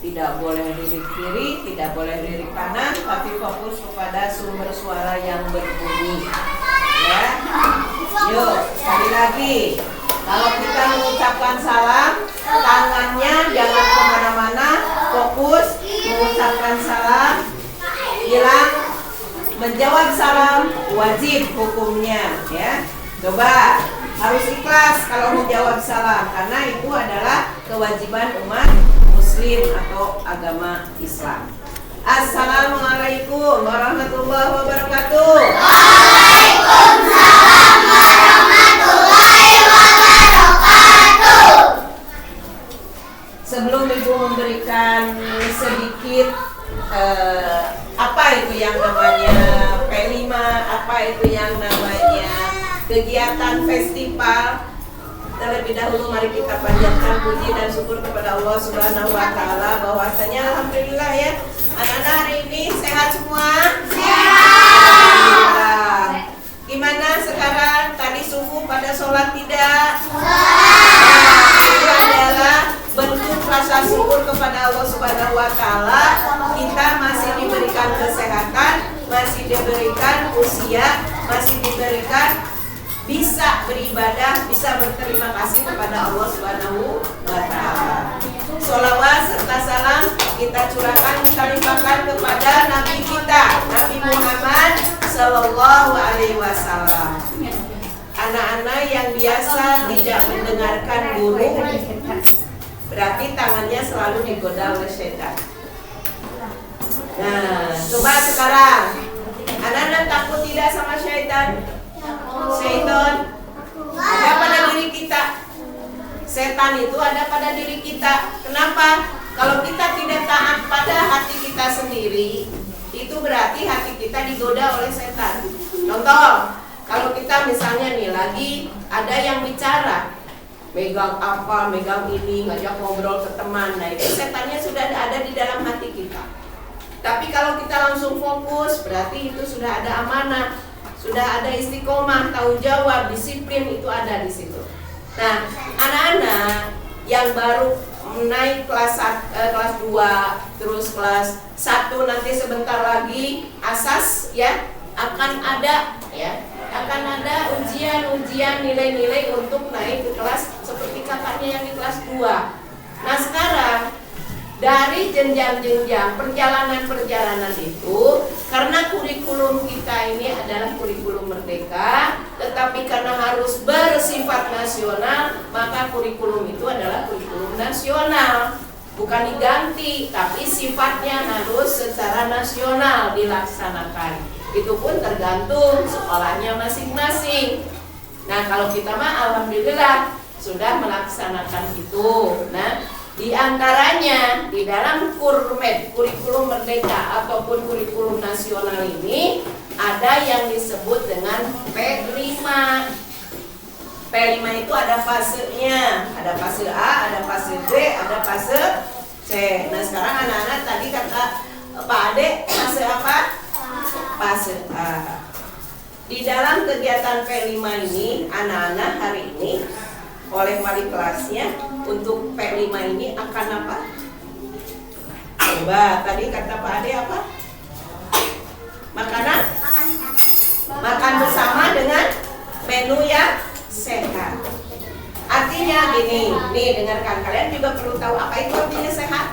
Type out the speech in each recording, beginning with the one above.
Tidak boleh lirik kiri, tidak boleh lirik kanan, tapi fokus kepada sumber suara yang berbunyi. Ya, yuk sekali lagi. Kalau kita mengucapkan salam, tangannya jangan kemana-mana, fokus mengucapkan salam. Bilang menjawab salam wajib hukumnya, ya. Coba harus ikhlas kalau menjawab salam, karena itu adalah kewajiban umat Muslim atau agama Islam. Assalamualaikum warahmatullahi wabarakatuh. Waalaikumsalam warahmatullahi wabarakatuh. Sebelum Ibu memberikan sedikit apa itu yang namanya P5, apa itu yang namanya kegiatan festival, terlebih dahulu mari kita panjatkan puji dan syukur kepada Allah Subhanahu wa taala bahwasanya alhamdulillah ya, anak-anak hari ini sehat semua? Sehat. Gimana sekarang? Tadi subuh pada sholat tidak? Itu adalah bentuk rasa syukur kepada Allah Subhanahu wa taala. Kita masih diberikan kesehatan, masih diberikan usia, masih diberikan bisa beribadah, bisa berterima kasih kepada Allah Subhanahu wa taala. Sholawat serta salam kita curahkan, kita limpahkan kepada Nabi kita, Nabi Muhammad Sallallahu Alaihi Wasallam. Anak-anak yang biasa tidak mendengarkan guru, berarti tangannya selalu digoda oleh setan. Nah, coba sekarang, anak-anak takut tidak sama syaitan? Syaitan ada pada diri kita. Setan itu ada pada diri kita. Kenapa? Kalau kita tidak taat pada hati kita sendiri, itu berarti hati kita digoda oleh setan. Contoh, kalau kita misalnya nih lagi ada yang bicara, megang apa, megang ini, ngajak ngobrol ke teman, nah itu setannya sudah ada di dalam hati kita. Tapi kalau kita langsung fokus, berarti itu sudah ada amanah, sudah ada istiqomah, tanggung jawab, disiplin, itu ada di situ. Nah, anak-anak yang baru naik kelas 2, terus kelas 1, nanti sebentar lagi asas ya akan ada ujian nilai-nilai untuk naik ke kelas seperti kakaknya yang di kelas 2. Nah, sekarang dari jenjang-jenjang perjalanan itu, karena kurikulum kita ini adalah kurikulum merdeka, tetapi karena harus bersifat nasional, maka kurikulum itu adalah kurikulum nasional, bukan diganti, tapi sifatnya harus secara nasional dilaksanakan. Itu pun tergantung sekolahnya masing-masing. Nah, kalau kita mah alhamdulillah sudah melaksanakan itu. Nah, di antaranya di dalam KURMED, kurikulum merdeka ataupun kurikulum nasional ini ada yang disebut dengan P5. P5 itu ada fasenya, ada fase A, ada fase B, ada fase C. Nah, sekarang anak-anak tadi kata Pak Ade fase apa? Fase A. Di dalam kegiatan P5 ini, anak-anak hari ini oleh wali kelasnya untuk P5 ini akan apa? Coba tadi kata Pak Ade apa? Makanan? Makan bersama dengan menu yang sehat. Artinya gini, nih dengarkan, kalian juga perlu tahu apa itu artinya sehat.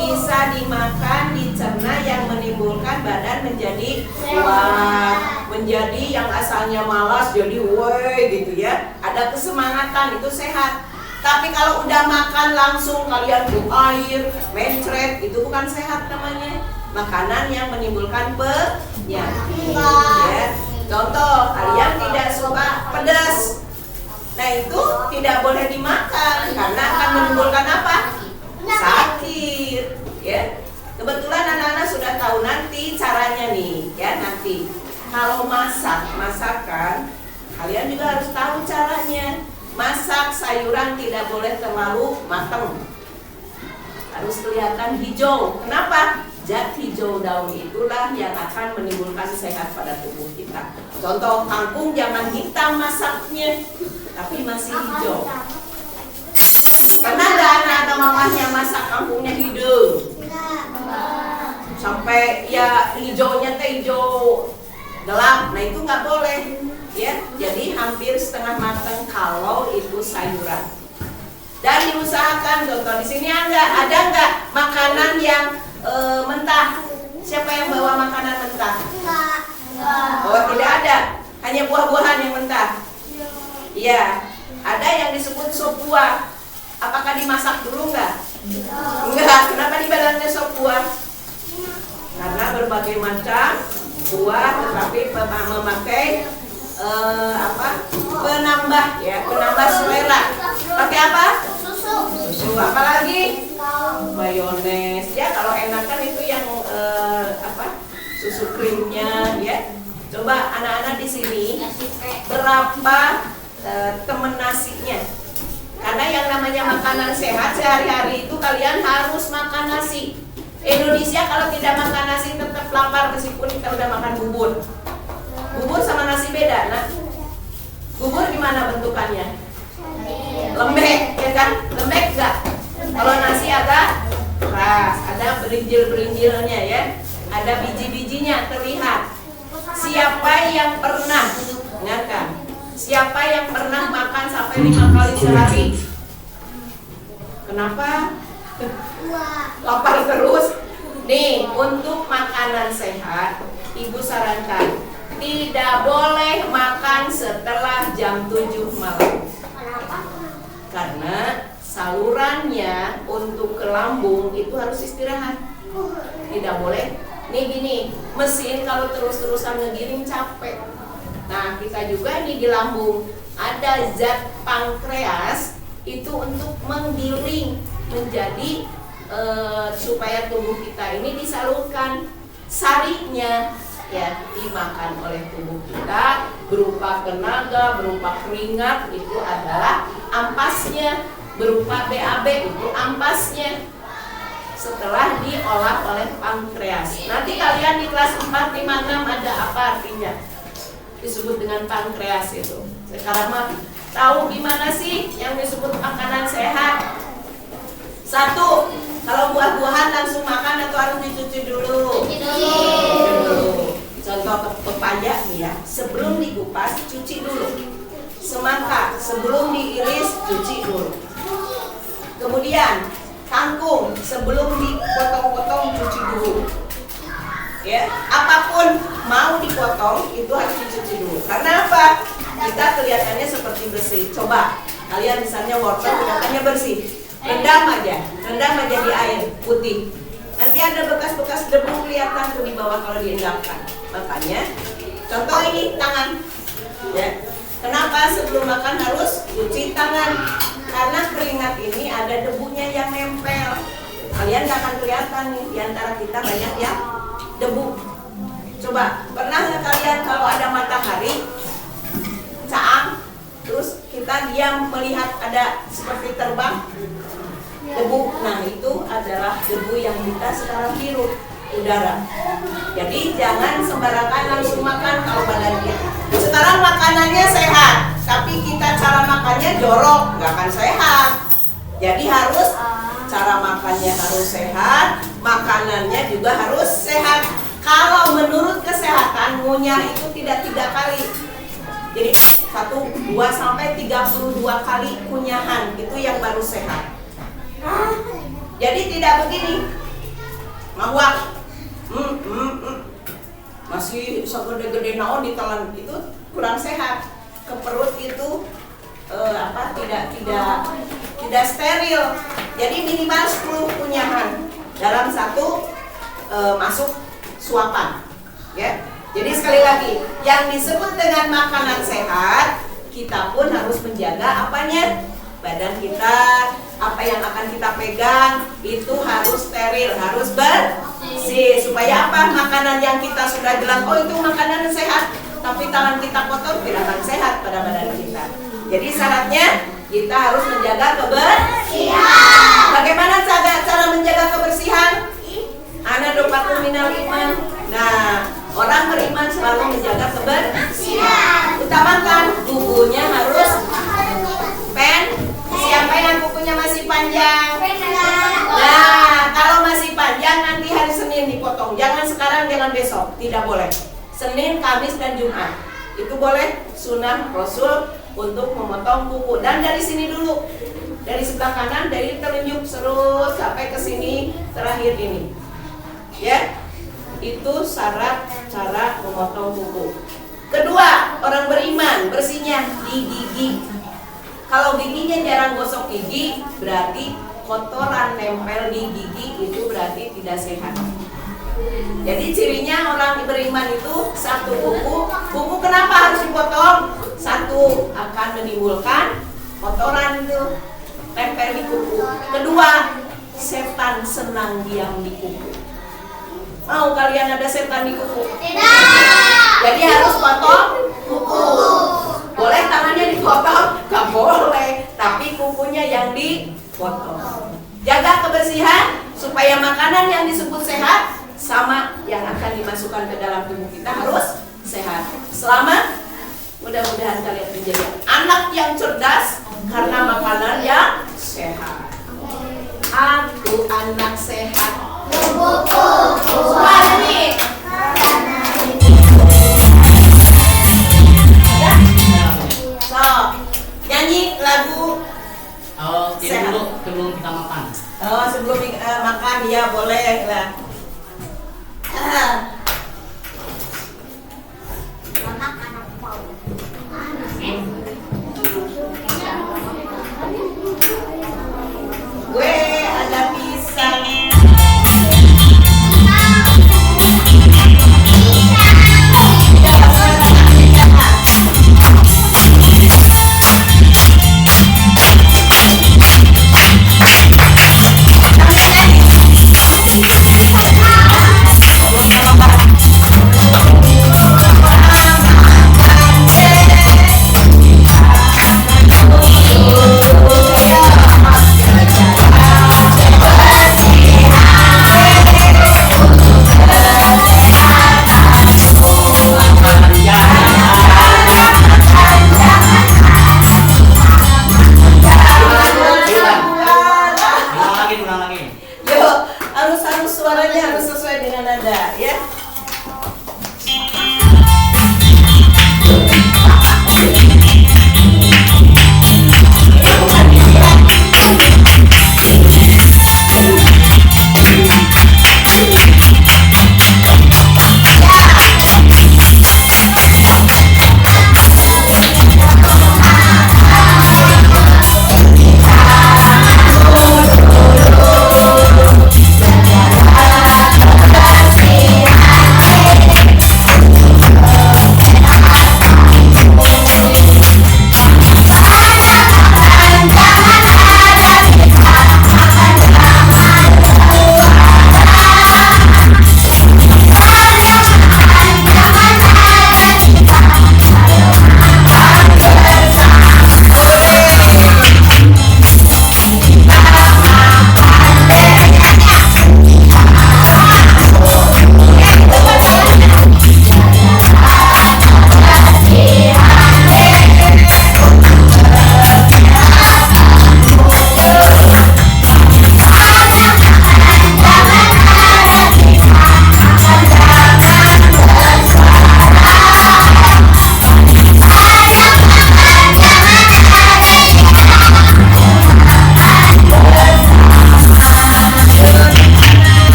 Bisa dimakan, dicerna yang menimbulkan badan menjadi kuat, menjadi yang asalnya malas jadi woi gitu ya. Ada kesemangatan, itu sehat. Tapi kalau udah makan langsung kalian buang air, mencret, itu bukan sehat namanya. Makanan yang menimbulkan penyakit ya. Contoh, kalian tidak suka pedas, nah itu tidak boleh dimakan karena akan menimbulkan apa? Sakit ya. Kebetulan anak-anak sudah tahu nanti caranya nih ya. Nanti kalau masakan kalian juga harus tahu caranya. Masak sayuran tidak boleh terlalu matang, harus kelihatan hijau. Kenapa? Zat hijau daun itulah yang akan menimbulkan sehat pada tubuh kita. Contoh, kangkung jangan hitam masaknya, tapi masih hijau. Pernah nggak anak-anak mamahnya masak kangkung gelap. Nah itu nggak boleh, ya. Jadi hampir setengah matang kalau itu sayuran. Dan diusahakan, contoh di sini ada nggak makanan yang mentah? Siapa yang bawa makanan mentah? Oh tidak ada, hanya buah-buahan yang mentah. Iya, ada yang disebut sop buah. Apakah dimasak dulu nggak? Enggak. Kenapa dibilangnya sop buah? Karena berbagai macam buah, tetapi memakai penambah, ya, penambah selera. Pakai apa? Susu. Apalagi? Mayones. Ya kalau enakan itu yang susu krimnya, ya. Coba anak-anak di sini berapa temen nasinya? Karena yang namanya makanan sehat sehari-hari itu kalian harus makan nasi. Indonesia kalau tidak makan nasi tetap lapar meskipun kita udah makan bubur. Bubur sama nasi beda, nah. Bubur gimana bentukannya? Lembek, ya kan? Lembek enggak? Kalau nasi agak keras, ada berinjil-berinjilnya, ya. Ada biji-bijinya terlihat. Siapa yang pernah, ingatkan, siapa yang pernah makan sampai 5 kali sehari? Kenapa? Lapar terus. Nih, untuk makanan sehat, Ibu sarankan tidak boleh makan setelah jam 7 malam. Karena salurannya untuk ke lambung itu harus istirahat. Tidak boleh. Nih gini, mesin kalau terus-terusan ngegiring capek. Nah, kita juga ini di lambung ada zat pankreas itu untuk menggiling menjadi supaya tubuh kita ini disalurkan sarinya, ya, dimakan oleh tubuh kita berupa tenaga, berupa keringat, itu adalah ampasnya, berupa BAB itu ampasnya setelah diolah oleh pankreas. Nanti kalian di kelas 4, 5, 6 ada apa artinya? Disebut dengan pankreas itu. Sekarang mah tahu gimana sih yang disebut makanan sehat? 1, kalau buah-buahan langsung makan atau harus dicuci dulu? Contoh pepaya nih ya, sebelum dikupas cuci dulu. Semangka sebelum diiris cuci dulu. Kemudian kangkung sebelum dipotong-potong cuci dulu. Ya, apapun mau dipotong itu harus dicuci dulu. Karena apa? Kita kelihatannya seperti bersih. Coba kalian misalnya wortel kelihatannya bersih. Rendam aja di air putih. Nanti ada bekas-bekas debu kelihatan tuh di bawah kalau diendapkan. Makanya contoh ini tangan. Ya. Kenapa sebelum makan harus cuci tangan? Karena keringat ini ada debunya yang nempel. Kalian gak akan kelihatan nih, di antara kita banyak yang debu. Coba, pernah nggak kalian kalau ada matahari caang, terus kita diam melihat ada seperti terbang debu? Nah itu adalah debu yang kita sekarang hirup udara. Jadi jangan sembarangan langsung makan kalau badan kita. Sekarang makanannya sehat, tapi kita cara makannya jorok, nggak akan sehat. Jadi harus cara makannya harus sehat, makanannya juga harus sehat. Kalau menurut kesehatan ngunyah itu tidak 3 kali. Jadi 1, 2 sampai 32 kali kunyahan itu yang baru sehat. Jadi tidak begini. Mawak. Masih segede-gede naon ditelan itu kurang sehat. Ke perut itu tidak steril. Jadi minimal 10 kunyahan dalam satu masuk suapan, ya. Jadi sekali lagi, yang disebut dengan makanan sehat, kita pun harus menjaga apanya? Badan kita, apa yang akan kita pegang itu harus steril, harus bersih. Supaya apa? Makanan yang kita sudah bilang, oh itu makanan sehat, tapi tangan kita kotor, tidak akan sehat pada badan kita. Jadi syaratnya kita harus menjaga kebersihan. Bagaimana cara menjaga kebersihan? Ana dopatu minal iman. Nah, orang beriman selalu menjaga kebersihan. Utamakan tubuhnya harus Siapa yang kukunya masih panjang? Nah, kalau masih panjang nanti hari Senin dipotong. Jangan sekarang, jangan besok. Tidak boleh. Senin, Kamis, dan Jumat. Itu boleh sunnah Rasul untuk memotong kuku. Dan dari sini dulu, dari sebelah kanan, dari telunjuk terus sampai ke sini terakhir ini. Ya, itu syarat cara memotong kuku. Kedua, orang beriman bersihnya di gigi. Kalau giginya jarang gosok gigi, berarti kotoran nempel di gigi, itu berarti tidak sehat. Jadi cirinya orang beriman itu satu, kuku kenapa harus dipotong? Satu, akan menimbulkan kotoran itu tempel di kuku. Kedua, setan senang diam di kuku. Mau kalian ada setan di kuku? Tidak. Jadi harus potong kuku. Boleh tangannya dipotong? Gak boleh, tapi kukunya yang dipotong. Jaga kebersihan supaya makanan yang disebut sehat sama yang akan dimasukkan ke dalam tubuh kita harus sehat. Selamat, mudah-mudahan kalian menjadi anak yang cerdas karena makanan yang sehat. Aku anak sehat. Suara nih. So, nyanyi lagu. Oh, ini Sehat. dulu sebelum kita makan. Oh, sebelum makan ya boleh lah. Anak mau. Gue ada pisang. Ulang lagi. Yuk, harus suaranya harus sesuai dengan nada ya.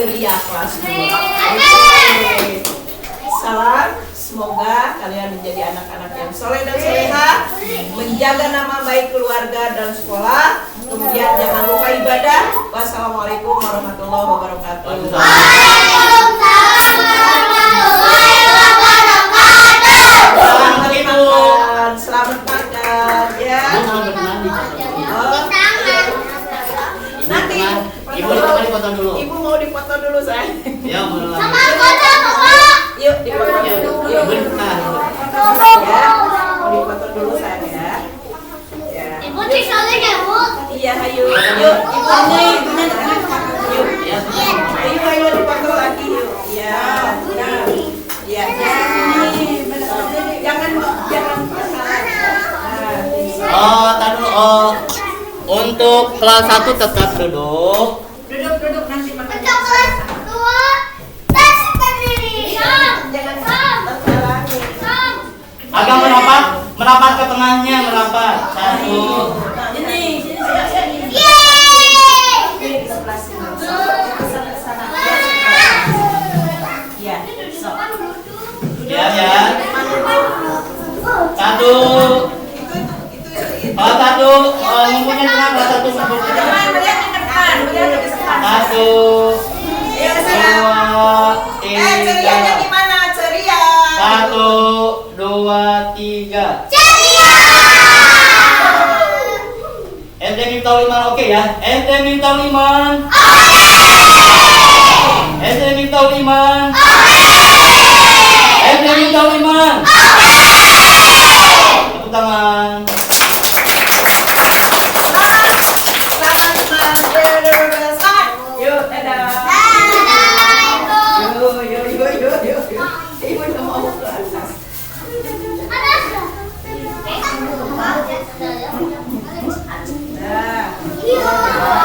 ceria kelas 2. Oke. Salam, semoga kalian menjadi anak-anak yang soleh dan soleha, menjaga nama baik keluarga dan sekolah. Kemudian jangan lupa ibadah. Wassalamualaikum warahmatullahi wabarakatuh. Selamat makan ya. Nanti Ibu dipoto dulu. Ibu mau dipoto dulu saya. Ya, mulai. Yuk dipoto dulu. Ibu Yuk. bentar. Ya, mau dipoto dulu saya ya. Ya. Ibu tinggalnya ya, Bu. Iya, ayo. Yuk, ibunya yuk. Ya, Ayo dipoto lagi yuk. Ya. Nah. Ya. Jangan tadi untuk kelas 1 tetap duduk. Duduk nanti makan. Kelas 2 tes sendiri. Jangan terhalangi. Agak merapat ke tengahnya, merapat. 1. Ini Yeay! di sebelah sini. Sana. Ya. Sok. Ya. 1. Kelas 1 ngumpulnya tengah, kelas 1 ngumpul ke tengah. 1, 2, 3. Gimana ceria? 1, 2, 3. SD Miftah Liman oke ya? SD Miftah Liman. SD Miftah Liman. SD Miftah Liman. Tepuk tangan. Yuk, dadah. Yuk. Ibu udah mau ke atas. Nah.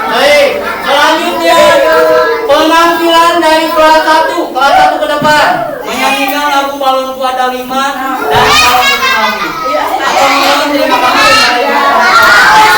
Baik, selanjutnya penampilan dari kelas 1 ke depan menyanyikan lagu Balon Kuada 5 dan Salam Satu Nabi. Atau menyanyi terima kasih.